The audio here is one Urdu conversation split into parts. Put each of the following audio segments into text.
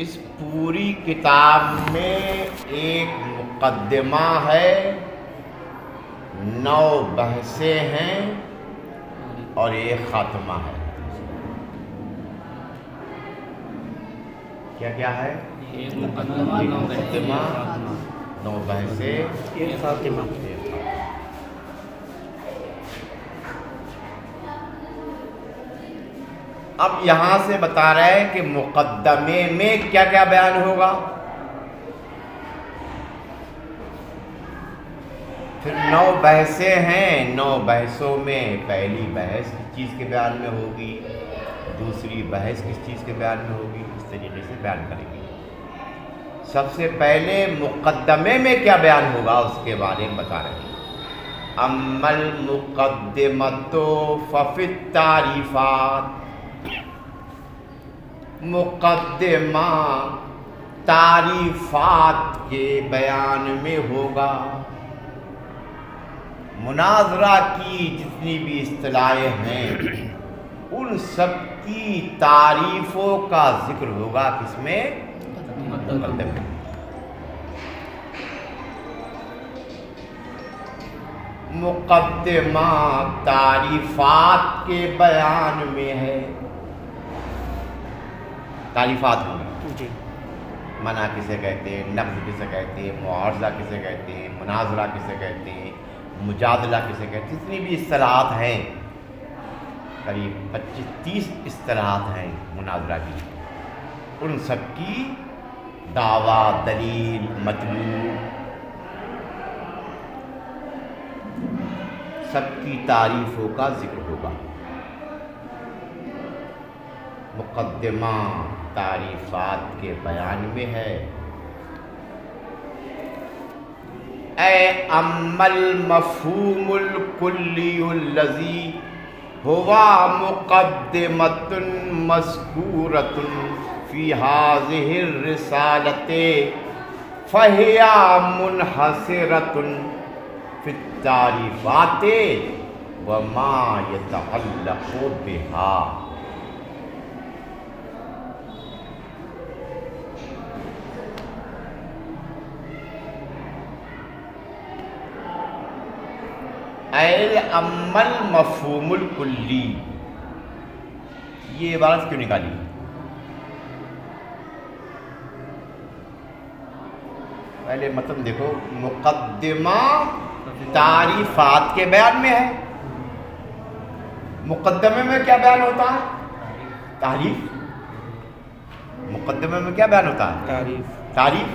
اس پوری کتاب میں ایک مقدمہ ہے، 9 بحثیں ہیں اور ایک خاتمہ ہے۔ کیا کیا ہے؟ ایک مقدمہ، 9 بحثیں، ایک خاتمہ۔ اب یہاں سے بتا رہے ہیں کہ مقدمے میں کیا کیا بیان ہوگا، پھر 9 بحثیں ہیں، 9 بحثوں میں پہلی بحث کس چیز کے بیان میں ہوگی، دوسری بحث کس چیز کے بیان میں ہوگی، اس طریقے سے بیان کریں گے۔ سب سے پہلے مقدمے میں کیا بیان ہوگا اس کے بارے میں بتا رہے ہیں۔ اما المقدمۃ ففی التعریفات، مقدمہ تعریفات کے بیان میں ہوگا۔ مناظرہ کی جتنی بھی اصطلاحیں ہیں ان سب کی تعریفوں کا ذکر ہوگا کس میں؟ مقدمے میں۔ مقدمہ تعریفات کے بیان میں ہے، تعریفات ہوں جی، منع کسے کہتے ہیں، نقد کسے کہتے ہیں، معارضہ کسے کہتے ہیں، مناظرہ کسے کہتے ہیں، مجادلہ کسے کہتے ہیں، جتنی بھی اصطلاحات ہیں، قریب 25-30 اصطلاحات ہیں مناظرہ کی، ان سب کی دعویٰ، دلیل، مطلوب، سب کی تعریفوں کا ذکر ہوگا۔ مقدمہ تعریفات کے بیان میں ہے۔ اے اما المفہوم الکلی الذی ہوا مقدمۃ مذکورۃ فی ہذہ الرسالۃ فہی منحصرۃ فی التعریفات وما یتعلق بہا۔ اما المفہوم الکلی، یہ عبارت کیوں نکالی؟ پہلے مطلب دیکھو، مقدمہ تعریفات کے بیان میں ہے۔ مقدمے میں کیا بیان ہوتا ہے؟ تعریف۔ مقدمے میں کیا بیان ہوتا ہے؟ تعریف۔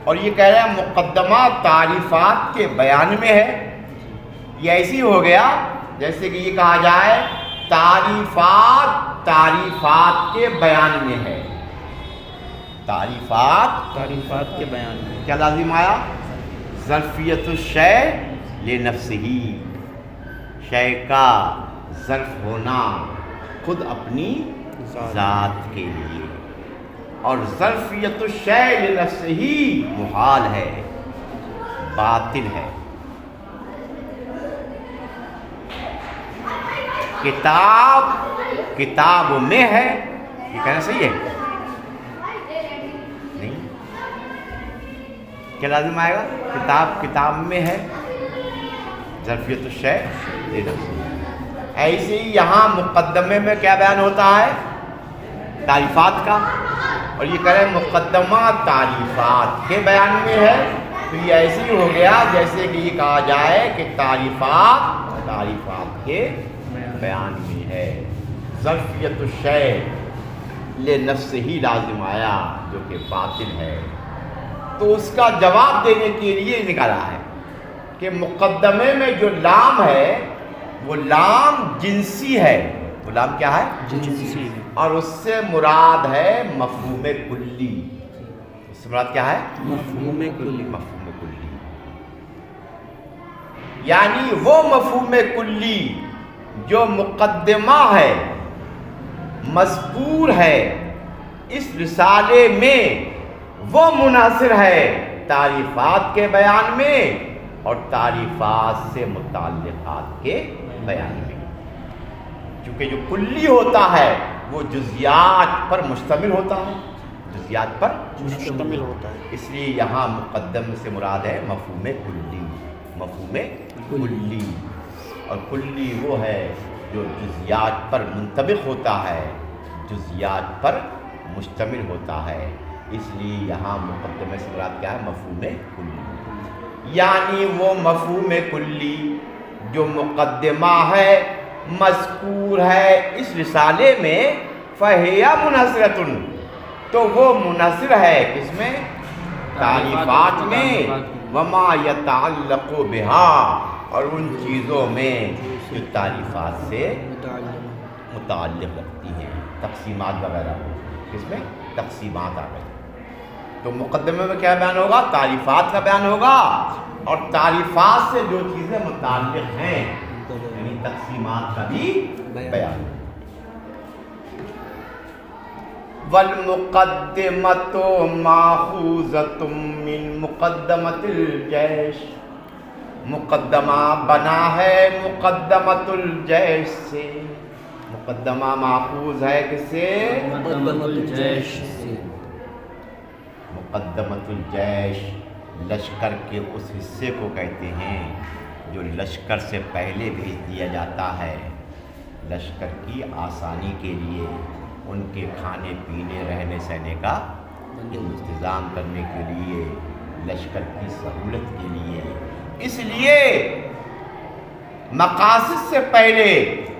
اور یہ کہہ رہے ہیں مقدمہ تعریفات کے بیان میں ہے۔ یہ ایسی ہو گیا جیسے کہ یہ کہا جائے تعریفات تعریفات کے بیان میں ہے۔ تعریفات کے بیان میں کیا لازم آیا؟ ظرفیت الشیء لنفسہ، شے کا ظرف ہونا خود اپنی ذات کے لیے، اور ظرفیت الشیء لنفسہ محال ہے، باطل ہے۔ کتاب میں ہے، یہ کہنا صحیح ہے؟ نہیں، کیا لازم آئے گا؟ کتاب میں ہے، ظرفیت الشیء لنفسہ۔ ایسے ہی یہاں مقدمے میں کیا بیان ہوتا ہے؟ تعریفات کا، اور یہ کہہ رہے ہیں مقدمہ تعریفات کے بیان میں ہے، تو یہ ایسے ہی ہو گیا جیسے کہ یہ کہا جائے کہ تعریفات کے بیان میں ہے۔ ظرفیت الشیء لنفسہ ہی لازم آیا جو کہ باطل ہے۔ تو اس کا جواب دینے کے لیے نکالا ہے کہ مقدمے میں جو لام ہے وہ لام جنسی ہے۔ وہ لام کیا ہے؟ جنسی، اور اس سے مراد ہے مفہوم کلی۔ اس سے مراد کیا ہے؟ مفہوم کلی۔ مفہوم کلی، یعنی وہ مفہوم کلی جو مقدمہ ہے، مذکور ہے اس رسالے میں، وہ منحصر ہے تعریفات کے بیان میں اور تعریفات سے متعلقات کے بیان میں۔ چونکہ جو کلی ہوتا ہے وہ جزیات پر مشتمل ہوتا ہے، جزیات پر مشتمل ہوتا ہے. اس لیے یہاں مقدم سے مراد ہے مفہوم کلی. مفہوم کلی، اور کلی وہ ہے جو جزیات پر منطبق ہوتا ہے، جزیات پر مشتمل ہوتا ہے. اس لیے یہاں مقدمے سے مراد کیا ہے؟ مفہوم کلی، یعنی وہ مفہوم کلی جو مقدمہ ہے، مذکور ہے اس رسالے میں. فَهِيَ مُنَحَّصِرَةٌ، تو وہ منحصر ہے کس میں؟ تعریفات میں. وَمَا يَتَعَلَّقُ بِهَا، اور ان چیزوں میں جو تعریفات سے متعلق رکھتی ہیں. تقسیمات وغیرہ کس میں؟ تقسیمات آ گئی. تو مقدمے میں کیا بیان ہوگا؟ تعریفات کا بیان ہوگا، اور تعریفات سے جو چیزیں متعلق ہیں یعنی تقسیمات کا بھی بیان. وَالْمُقَدِّمَةُ مَأْخُوذَةٌ مِّن مُقَدَّمَةِ الْجَيْشِ، مقدمہ بنا ہے مقدمۃ الجیش سے. مقدمہ ماخوذ ہے کس سے؟ مقدمۃ الجیش سے. مقدمۃ الجیش لشکر کے اس حصے کو کہتے ہیں جو لشکر سے پہلے بھیج دیا جاتا ہے، لشکر کی آسانی کے لیے، ان کے کھانے پینے رہنے سہنے کا انتظام کرنے کے لیے، لشکر کی سہولت کے لیے. اس لیے مقاصد سے پہلے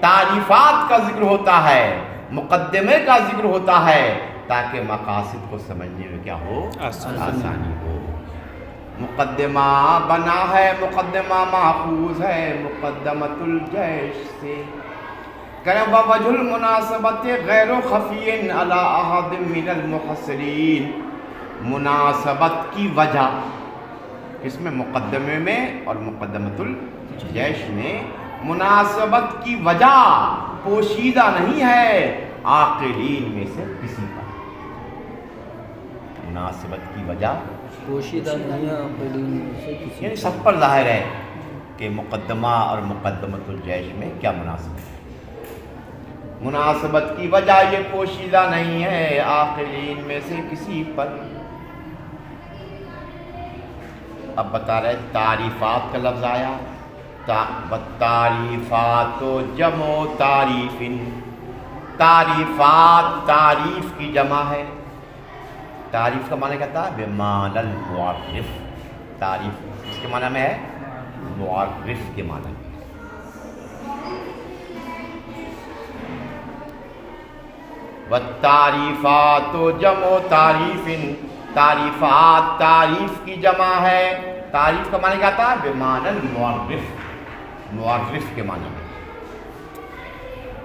تعریفات کا ذکر ہوتا ہے، مقدمے کا ذکر ہوتا ہے، تاکہ مقاصد کو سمجھنے میں کیا ہو؟ آسانی ہو. مقدمہ بنا ہے، مقدمہ ماخوذ ہے مقدمۃ الجیش سے. کہ وجہ المناسبت غیر خفی علی احد من المحصرین، مناسبت کی وجہ اس میں مقدمے میں اور مقدمۃ الجیش میں مناسبت کی وجہ پوشیدہ نہیں ہے عاقلین میں سے کسی پر. مناسبت کی وجہ پوشیدہ نہیں ہے عاقلین میں سے کسی یعنی سب پر ظاہر ہے کہ مقدمہ اور مقدمۃ الجیش میں کیا مناسبت ہے. مناسبت کی وجہ یہ پوشیدہ نہیں ہے عاقلین میں سے کسی پر. اب بتا رہے تعریفات کا لفظ آیا. تعریفات جمع تعریف، تعریفات تعریف کی جمع ہے. تعریف کا معنی کہتا ہے بمعنی المعرف. تعریف اس کے معنی میں ہے معرف کے معنی. والتعریفات جمع تعریف، تعریفات تعریف کی جمع ہے. تعریف کا معنی کیا تھا؟ بمعنی المعرف، معرف کے معنی میں.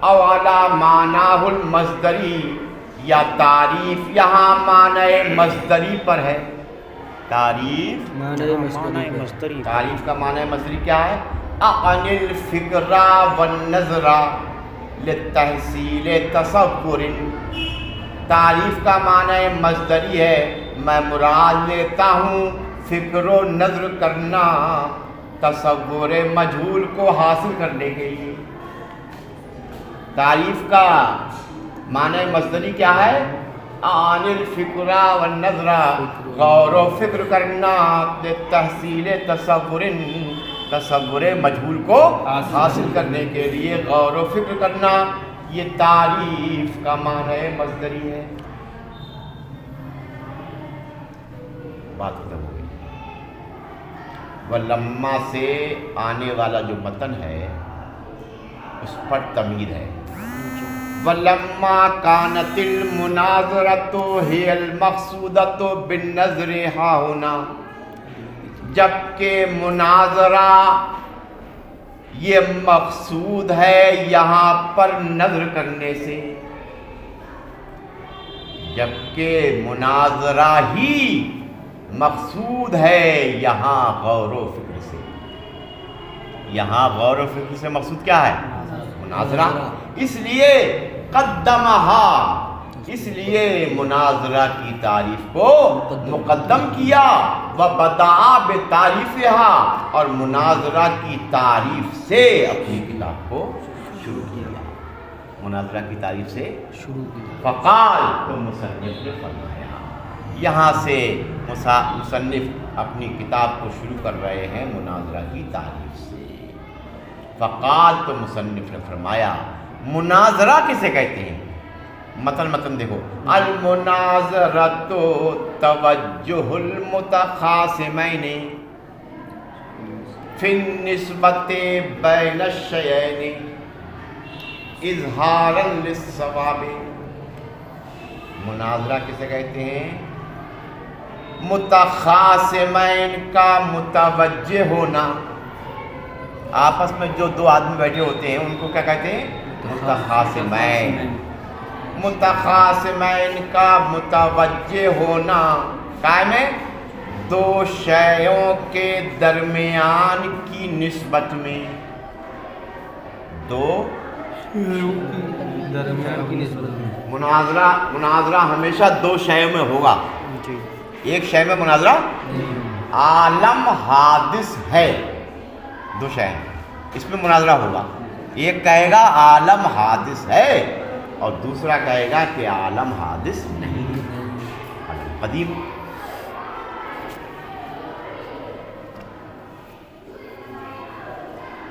او علی معناہ المصدری، یا تعریف یہاں معنی مصدری پر ہے. تعریف معنی مصدری. تعریف کا معنی مصدری کیا ہے؟ اعن الفکر والنظر للتحصیل تصور. تعریف کا معنی مصدری ہے، میں مراد لیتا ہوں فکر و نظر کرنا تصور مجہول کو حاصل کرنے کے لیے. تعریف کا معنی مصدری کیا ہے؟ اعن الفکر والنظر، غور و فکر کرنا، للتحصیل تصور، تصور مجہول کو حاصل کرنے کے لیے غور و فکر کرنا. یہ تعریف کا معنی مصدری ہے. بات ختم ہو گئی. ولما سے آنے والا جو متن ہے اس پر تمید ہے. ولما كانت المناظرة هي المقصودة بالنظر ها هنا، جبکہ مناظرہ یہ مقصود ہے یہاں پر نظر کرنے سے. جبکہ مناظرہ ہی مقصود ہے یہاں غور و فکر سے. یہاں غور و فکر سے مقصود کیا ہے؟ مناظرہ. اس لیے قدمہا، اس لیے مناظرہ کی تعریف کو مقدم کیا. وبدأ بتعریفہا، اور مناظرہ کی تعریف سے اپنی کتاب کو شروع کیا. مناظرہ کی تعریف سے شروع کی. فقال، تو مصنف نے فرمایا یہاں سے مصنف اپنی کتاب کو شروع کر رہے ہیں مناظرہ کی تعریف سے۔ فقال، تو مصنف نے فرمایا مناظرہ کسے کہتے ہیں؟ متن دیکھو، المناظرۃ توجہ المتخاصمین فی النسبۃ بین الشیئین اظہارا للصواب۔ مناظرہ کسے کہتے ہیں؟ متخاصمین کا متوجہ ہونا، آپس میں جو دو آدمی بیٹھے ہوتے ہیں ان کو کیا کہتے ہیں؟ متخاصمین۔ متخاصمین کا متوجہ ہونا قائم ہے دو شیوں کے درمیان کی نسبت میں، دو درمیان کی نسبت میں مناظرہ ہمیشہ دو شیوں میں ہوگا۔ جی، ایک شے میں مناظرہ عالم حادث ہے، دو شے اس میں مناظرہ ہوگا۔ ایک کہے گا عالم حادث ہے اور دوسرا کہے گا کہ عالم حادث نہیں، عالم قدیم۔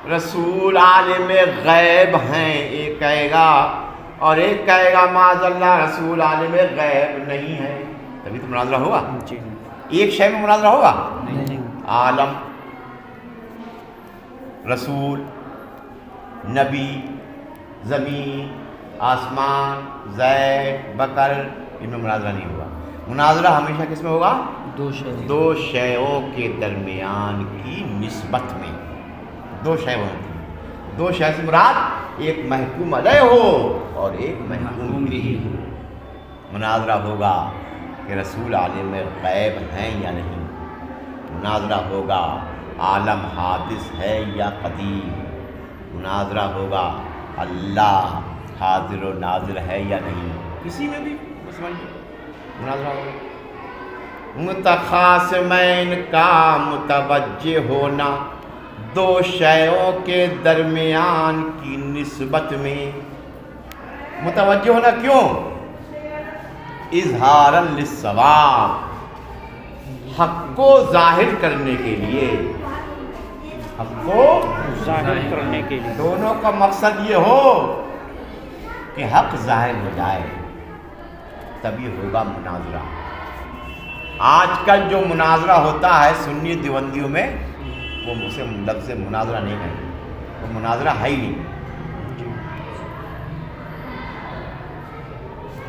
رسول عالم غیب ہیں ایک کہے گا، اور ایک کہے گا معاذ اللہ رسول عالم غیب نہیں ہے، تبھی تو مناظرہ ہوگا۔ جی، ایک شے میں مناظرہ ہوگا، نہیں، عالم، رسول، نبی، زمین، آسمان، زید، بکر، ان میں مناظرہ نہیں ہوگا۔ مناظرہ ہمیشہ کس میں ہوگا؟ دو شیوں کے درمیان کی نسبت میں، دو شے ہوتی ہیں، دو شے سے مراد ایک محکوم علیہ ہو اور ایک محکوم بھی ہو۔ مناظرہ ہوگا کہ رسول عالم غیب ہیں یا نہیں، مناظرہ ہوگا عالم حادث ہے یا قدیم، مناظرہ ہوگا اللہ حاضر و ناظر ہے یا نہیں، کسی میں بھی مناظرہ ہوگا۔ متخاصمین کا متوجہ ہونا دو شیوں کے درمیان کی نسبت میں، متوجہ ہونا کیوں؟ اظہارا للصواب، حق کو ظاہر کرنے کے لیے، حق کو ظاہر کرنے کے لیے، دونوں کا مقصد یہ ہو کہ حق ظاہر ہو جائے، تبھی ہوگا مناظرہ۔ آج کل جو مناظرہ ہوتا ہے سنی دیوبندیوں میں، وہ اسے لفظ مناظرہ نہیں کہیں، وہ مناظرہ ہے ہی نہیں۔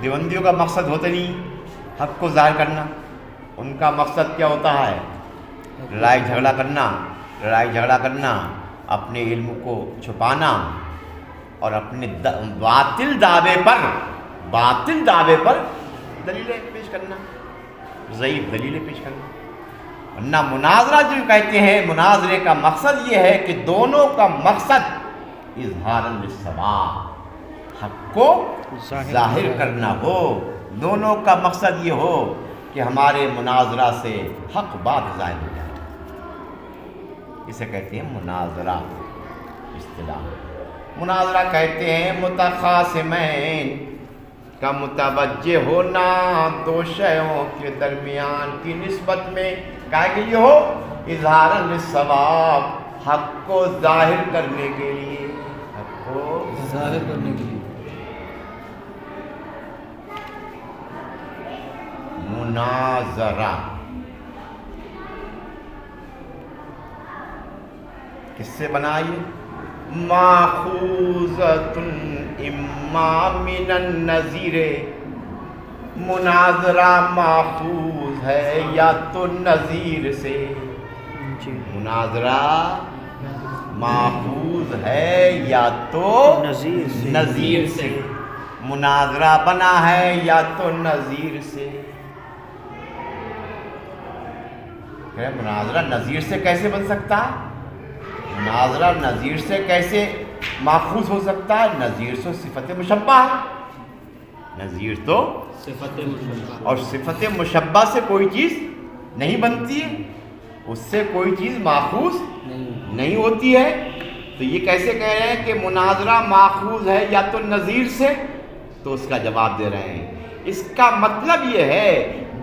دیوبندیوں کا مقصد ہوتا نہیں حق کو ظاہر کرنا، ان کا مقصد کیا ہوتا ہے؟ لڑائی جھگڑا کرنا، اپنے علم کو چھپانا اور اپنے باطل دعوے پر دلیلیں پیش کرنا، ضعیف دلیلیں پیش کرنا۔ ورنہ مناظرہ جو کہتے ہیں، مناظرے کا مقصد یہ ہے کہ دونوں کا مقصد اظہار للصواب، حق کو ظاہر کرنا ہو، دونوں کا مقصد یہ ہو کہ ہمارے مناظرہ سے حق بات ظاہر ہو جائے، اسے کہتے ہیں مناظرہ اصطلاح۔ مناظرہ کہتے ہیں متخاصمین کا متوجہ ہونا دو شیوں کے درمیان کی نسبت میں، کہا کہ یہ ہو اظہار للصواب، حق کو ظاہر کرنے کے لیے، حق کو ظاہر کرنے کے لیے۔ مناظرہ کس سے بنا؟ یہ ماخوذۃ اما من النظیر، مناظرہ ماخوذ ہے یا تو نظیر سے، مناظرہ ماخوذ ہے یا تو نظیر سے، مناظرہ بنا ہے یا تو نظیر سے۔ مناظرہ نظیر سے کیسے بن سکتا ہے؟ مناظرہ نظیر سے کیسے ماخوذ ہو سکتا ہے؟ نظیر تو صفت مشبہ ہے، نظیر تو صفت مشبہ، اور صفت مشبہ سے کوئی چیز نہیں بنتی ہے، اس سے کوئی چیز ماخوذ نہیں ہوتی ہے۔ تو یہ کیسے کہہ رہے ہیں کہ مناظرہ ماخوذ ہے یا تو نظیر سے؟ تو اس کا جواب دے رہے ہیں، اس کا مطلب یہ ہے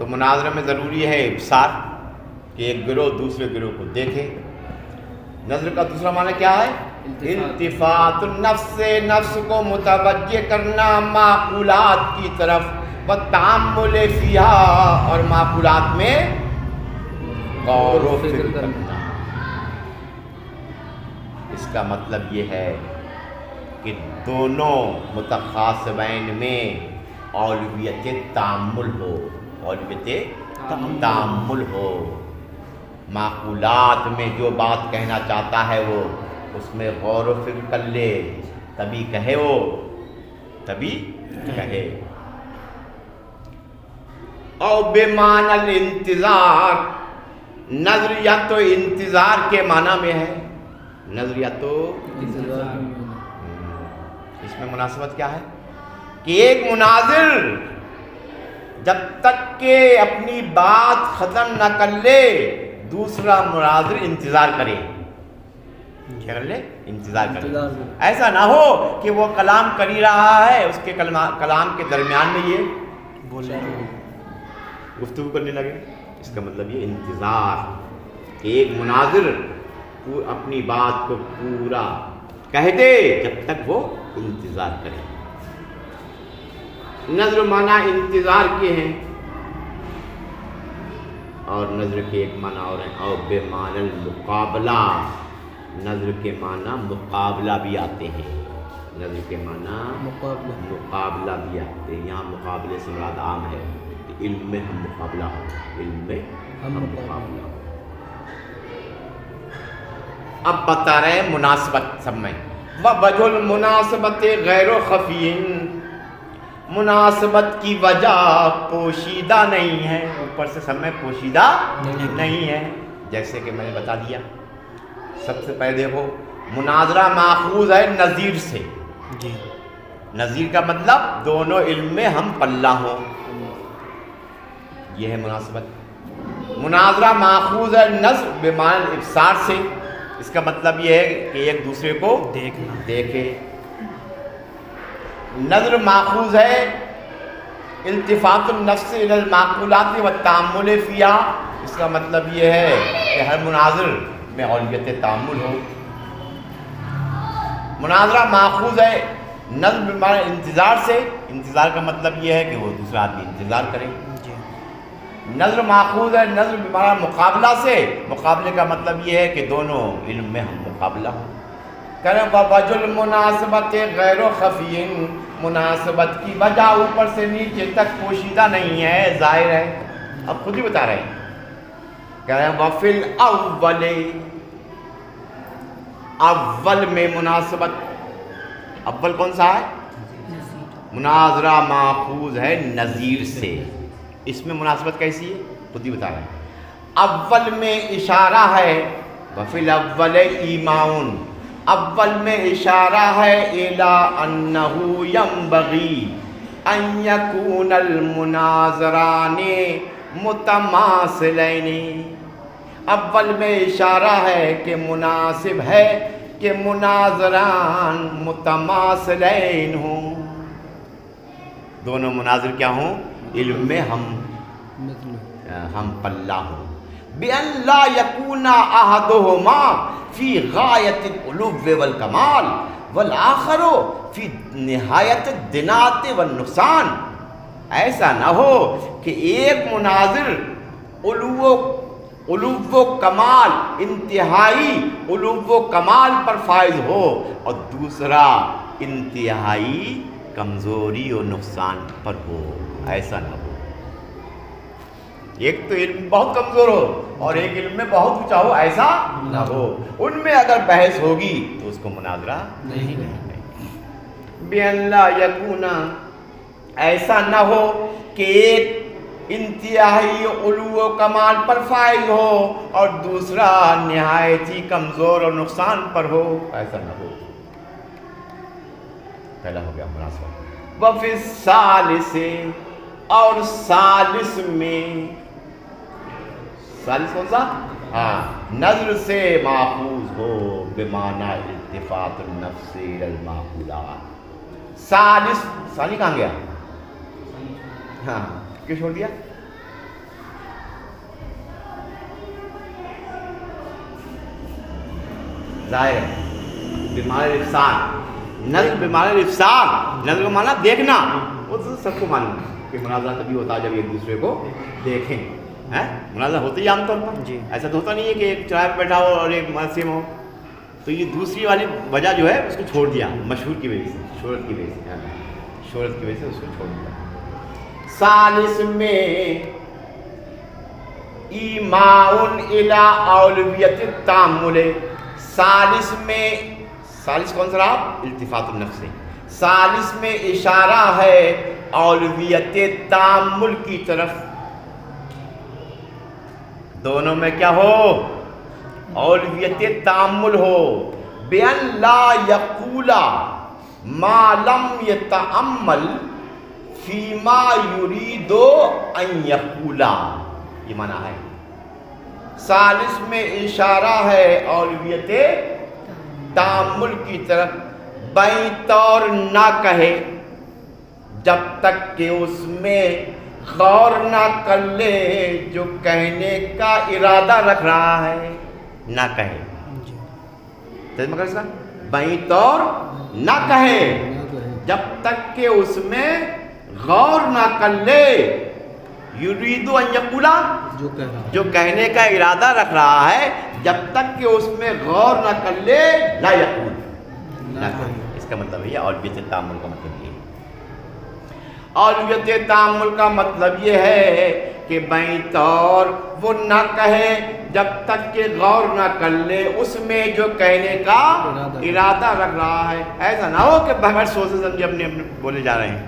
تو مناظرے میں ضروری ہے ابصار کہ ایک گروہ دوسرے گروہ کو دیکھے. نظر کا دوسرا معنی کیا ہے؟ التفات النفس سے نفس کو متوجہ کرنا معقولات کی طرف، والتأمل فیہا اور معقولات میں غور و فکر کرنا. اس کا مطلب یہ ہے کہ دونوں متخاصمین میں اولویت تأمل ہو، اولویت تأمل ہو. معقولات میں جو بات کہنا چاہتا ہے وہ اس میں غور و فکر کر لے، تبھی کہے، وہ تبھی کہے. او بمعنی الانتظار، نظر یا تو انتظار کے معنی میں ہے، نظر یا تو اس میں مناسبت کیا ہے کہ ایک مناظر جب تک کہ اپنی بات ختم نہ کر لے دوسرا مناظر انتظار کرے. کیا کر لے؟ انتظار کرے. ایسا نہ ہو کہ وہ کلام کر ہی رہا ہے، اس کے کلام کے درمیان میں یہ گفتگو کرنے لگے. اس کا مطلب یہ انتظار کہ ایک مناظر اپنی بات کو پورا کہہ دے جب تک وہ انتظار کرے. نظر معنی انتظار کے ہیں، اور نظر کے ایک معنی اور ہیں او بے معنی المقابلہ. نظر کے معنی مقابلہ بھی آتے ہیں، نظر کے معنی مقابلہ بھی آتے ہیں. یہاں مقابلے سے مراد عام ہے کہ علم میں ہم مقابلہ ہو، علم میں ہم مقابلہ ہو. اب بتا رہے ہیں مناسبت سب میں. وجہ المناسبت غیر خفی، مناسبت کی وجہ پوشیدہ نہیں ہے، اوپر سے سب میں پوشیدہ نہیں ہے. جیسے کہ میں نے بتا دیا، سب سے پہلے دیکھو مناظرہ ماخوذ ہے نظیر سے. جی، نظیر کا مطلب دونوں علم میں ہم پلہ ہوں، یہ ہے مناسبت. مناظرہ ماخوذ ہے نظر بمعنی الابصار سے، اس کا مطلب یہ ہے کہ ایک دوسرے کو دیکھے. نظر ماخوذ ہے التفات النفس الی المعقولات والتأمل فیہا، اس کا مطلب یہ ہے کہ ہر مناظر میں اولویت تأمل ہو. مناظرہ ماخوذ ہے نظر بمعنی انتظار سے، انتظار کا مطلب یہ ہے کہ وہ دوسرا آدمی انتظار کرے. نظر ماخوذ ہے نظر بمعنی مقابلہ سے، مقابلے کا مطلب یہ ہے کہ دونوں علم میں ہم مقابلہ ہوں. کریں وجہ المناسبت غیر خفی، مناسبت کی وجہ اوپر سے نیچے تک پوشیدہ نہیں ہے، ظاہر ہے. اب خود ہی بتا رہے ہیں. کہہ رہے ہیں وفی الاول، اول میں مناسبت، اول کون سا ہے؟ مناظرہ ماخوذ ہے نظیر سے. اس میں مناسبت کیسی ہے خود ہی بتا رہے ہیں. اول میں اشارہ ہے، وفی الاول ایماؤن، اول میں اشارہ ہے الی انہ ینبغی ان یکون المناظران متماثلین. اول میں اشارہ ہے کہ مناسب ہے کہ مناظران متماثلین ہوں، دونوں مناظر کیا ہوں؟ علم میں ہم پلہ ہوں. بِأَن لَا يَكُونَ أَحَدُهُمَا فِي غَایَةِ الْعُلُوِّ وَالْکَمَالِ وَالْآخَرُ فِي نِہایَةِ الدِّنَاءَةِ وَالنُّقْصَانِ. ایسا نہ ہو کہ ایک مناظر علو و کمال، انتہائی علو و کمال پر فائز ہو اور دوسرا انتہائی کمزوری اور نقصان پر ہو. ایسا نہ ہو. ایک تو علم بہت کمزور ہو اور ایک علم میں بہت اونچا ہو، ایسا نہ ہو. ان میں اگر بحث ہوگی تو اس کو مناظرہ نہیں کہتے. بِأَن لَا يَكُونَ، ایسا نہ ہو کہ ایک انتہائی علو و کمال پر فائز ہو اور دوسرا نہایت ہی کمزور اور نقصان پر ہو، ایسا نہ ہو. پہلا ہو گیا مناسبت. وَفِي الثَّالِثِ، اور ثالث میں، ثالث کون سا؟ ہاں، نظر سے ماخوذ ہو بمعنی التفات النفس الی المعقولات. ثالث، ثانی کہاں گیا؟ ہاں، کیوں چھوڑ دیا؟ ظاہر ہے. بیمار افسار نظر بیمار افسار نظر کا معنی دیکھنا. وہ تو سب کو معلوم ہے کہ مناظرہ تبھی ہوتا ہے جب ایک دوسرے کو دیکھیں. مناظرہ ہوتا ہی عام طور پر. جی. ایسا تو ہوتا نہیں ہے کہ ایک چرائے پہ بیٹھا ہو اور ایک مرثے میں ہو. تو یہ دوسری والی وجہ جو ہے اس کو چھوڑ دیا مشہور کی وجہ سے, شہرت کی وجہ سے, شہرت کی وجہ سے اس کو چھوڑ دیا. ثالث میں ایماؤن الی اولویت التامل. ثالث میں ثالث کون سا رہا؟ التفات النفس. ثالث میں اشارہ ہے اولویت تامل کی طرف. دونوں میں کیا ہو؟ اولویت تامل ہو. بِأَن لا یقول ما لم یتأمل فیما یرید ان یقولا. یہ معنی ہے. ثالث میں اشارہ ہے اولویت تامل کی طرف. بائیں طور نہ کہے جب تک کہ اس میں غور نہ کر لے جو کہنے کا ارادہ رکھ رہا ہے. نہ کہے ترجمہ کر اس کا. بائیں طور نہ کہے جب تک کہ اس میں غور نہ کر لے. یریدو ان یقولا جو کہنے کا ارادہ رکھ رہا ہے جب تک کہ اس میں غور نہ کر لے. لا یقول نہ کہے. اس کا مطلب ہے اولویت تامل کا مطلب یہ ہے. اولویت تامل کا مطلب یہ ہے کہ بائیں طور وہ نہ کہے جب تک کہ غور نہ کر لے اس میں جو کہنے کا ارادہ رکھ رہا ہے. ایسا نہ ہو کہ بغیر سوچے سمجھے اپنے بولے جا رہے ہیں.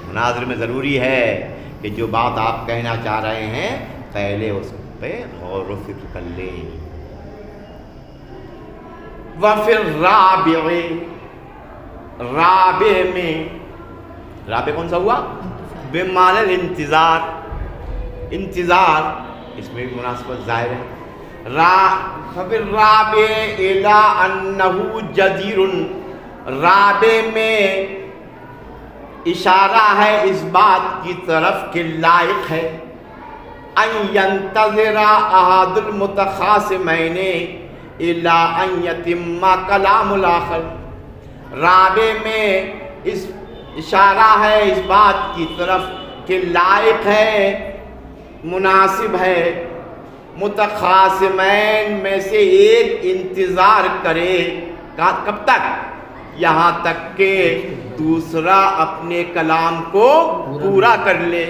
مناظر میں ضروری ہے کہ جو بات آپ کہنا چاہ رہے ہیں پہلے اس پہ غور و فکر کر لیں. وفی الرابع رابع میں رابع کون سا ہوا؟ بمعنی الانتظار. انتظار اس میں بھی مناسبت ظاہر ہے. ففی الرابع الی انہ جدیر. رابع میں اشارہ ہے اس بات کی طرف کہ لائق ہے ان ینتظر احد المتخاصمین الی ان یتم کلام الاخر. رابع میں اس اشارہ ہے اس بات کی طرف کہ لائق ہے مناسب ہے متخاصمین میں سے ایک انتظار کرے. کب تک؟ یہاں تک کہ دوسرا اپنے کلام کو پورا کر لے.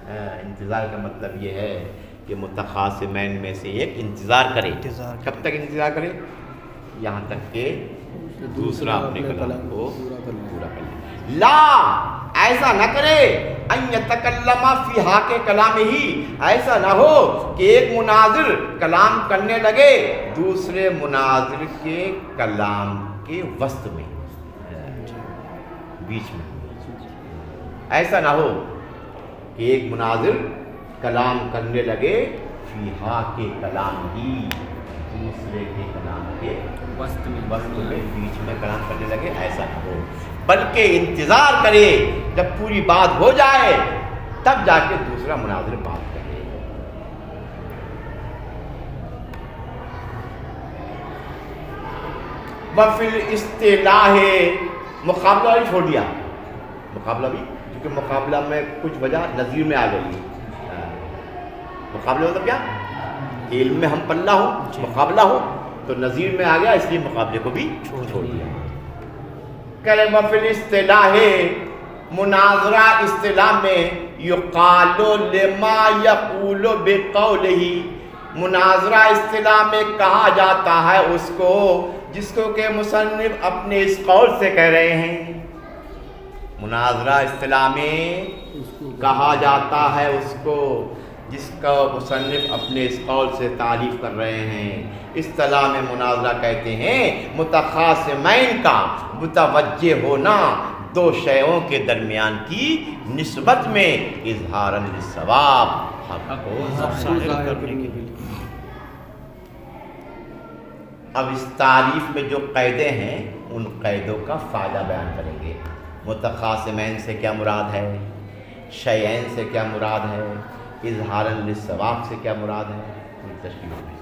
انتظار کا مطلب یہ ہے کہ متخاصمین میں سے ایک انتظار کرے. کب تک انتظار کرے؟ یہاں تک کہ دوسرا اپنے کلام کو پورا کر لے. لا ایسا نہ کرے ان یتکلم فی حق کلام ہی. ایسا نہ ہو کہ ایک مناظر کلام کرنے لگے دوسرے مناظر کے کلام کے وسط میں بیچ میں. ایسا نہ ہو کہ ایک مناظر کلام کرنے لگے فی حق کلام ہی دوسرے کے کلام کے وسط میں بیچ میں کلام کرنے لگے. ایسا نہ ہو بلکہ انتظار کرے جب پوری بات ہو جائے تب جا کے دوسرا مناظر بات کرے. وفی الاصطلاح مقابلہ بھی چھوڑ دیا. مقابلہ بھی کیونکہ مقابلہ میں کچھ وجہ نظیر میں آ گئی. مقابلہ مطلب کیا؟ علم میں ہم پلہ ہو مقابلہ ہو تو نظیر میں آ گیا اس لیے مقابلے کو بھی چھوڑ دیا. کہ وفی الاصطلاح مناظرہ اصطلاح میں یقال لما یقول بقولہ. مناظرہ اصطلاح میں کہا جاتا ہے اس کو جس کو کہ مصنف اپنے اس قول سے کہہ رہے ہیں. مناظرہ اصطلاح میں کہا جاتا ہے اس کو جس کا مصنف اپنے اس قول سے تعریف کر رہے ہیں. اصطلاح میں مناظرہ کہتے ہیں متخاصمین کا متوجہ ہونا دو شیوں کے درمیان کی نسبت میں اظہاراً للصواب حق کو ظاہر کرنے کے لیے. اب اس تعریف میں جو قیدیں ہیں ان قیدوں کا فائدہ بیان کریں گے. متخاصمین سے کیا مراد ہے؟ شیئین سے کیا مراد ہے؟ اظہاراً للصواب سے کیا مراد ہے؟ تشکیل ہوگی.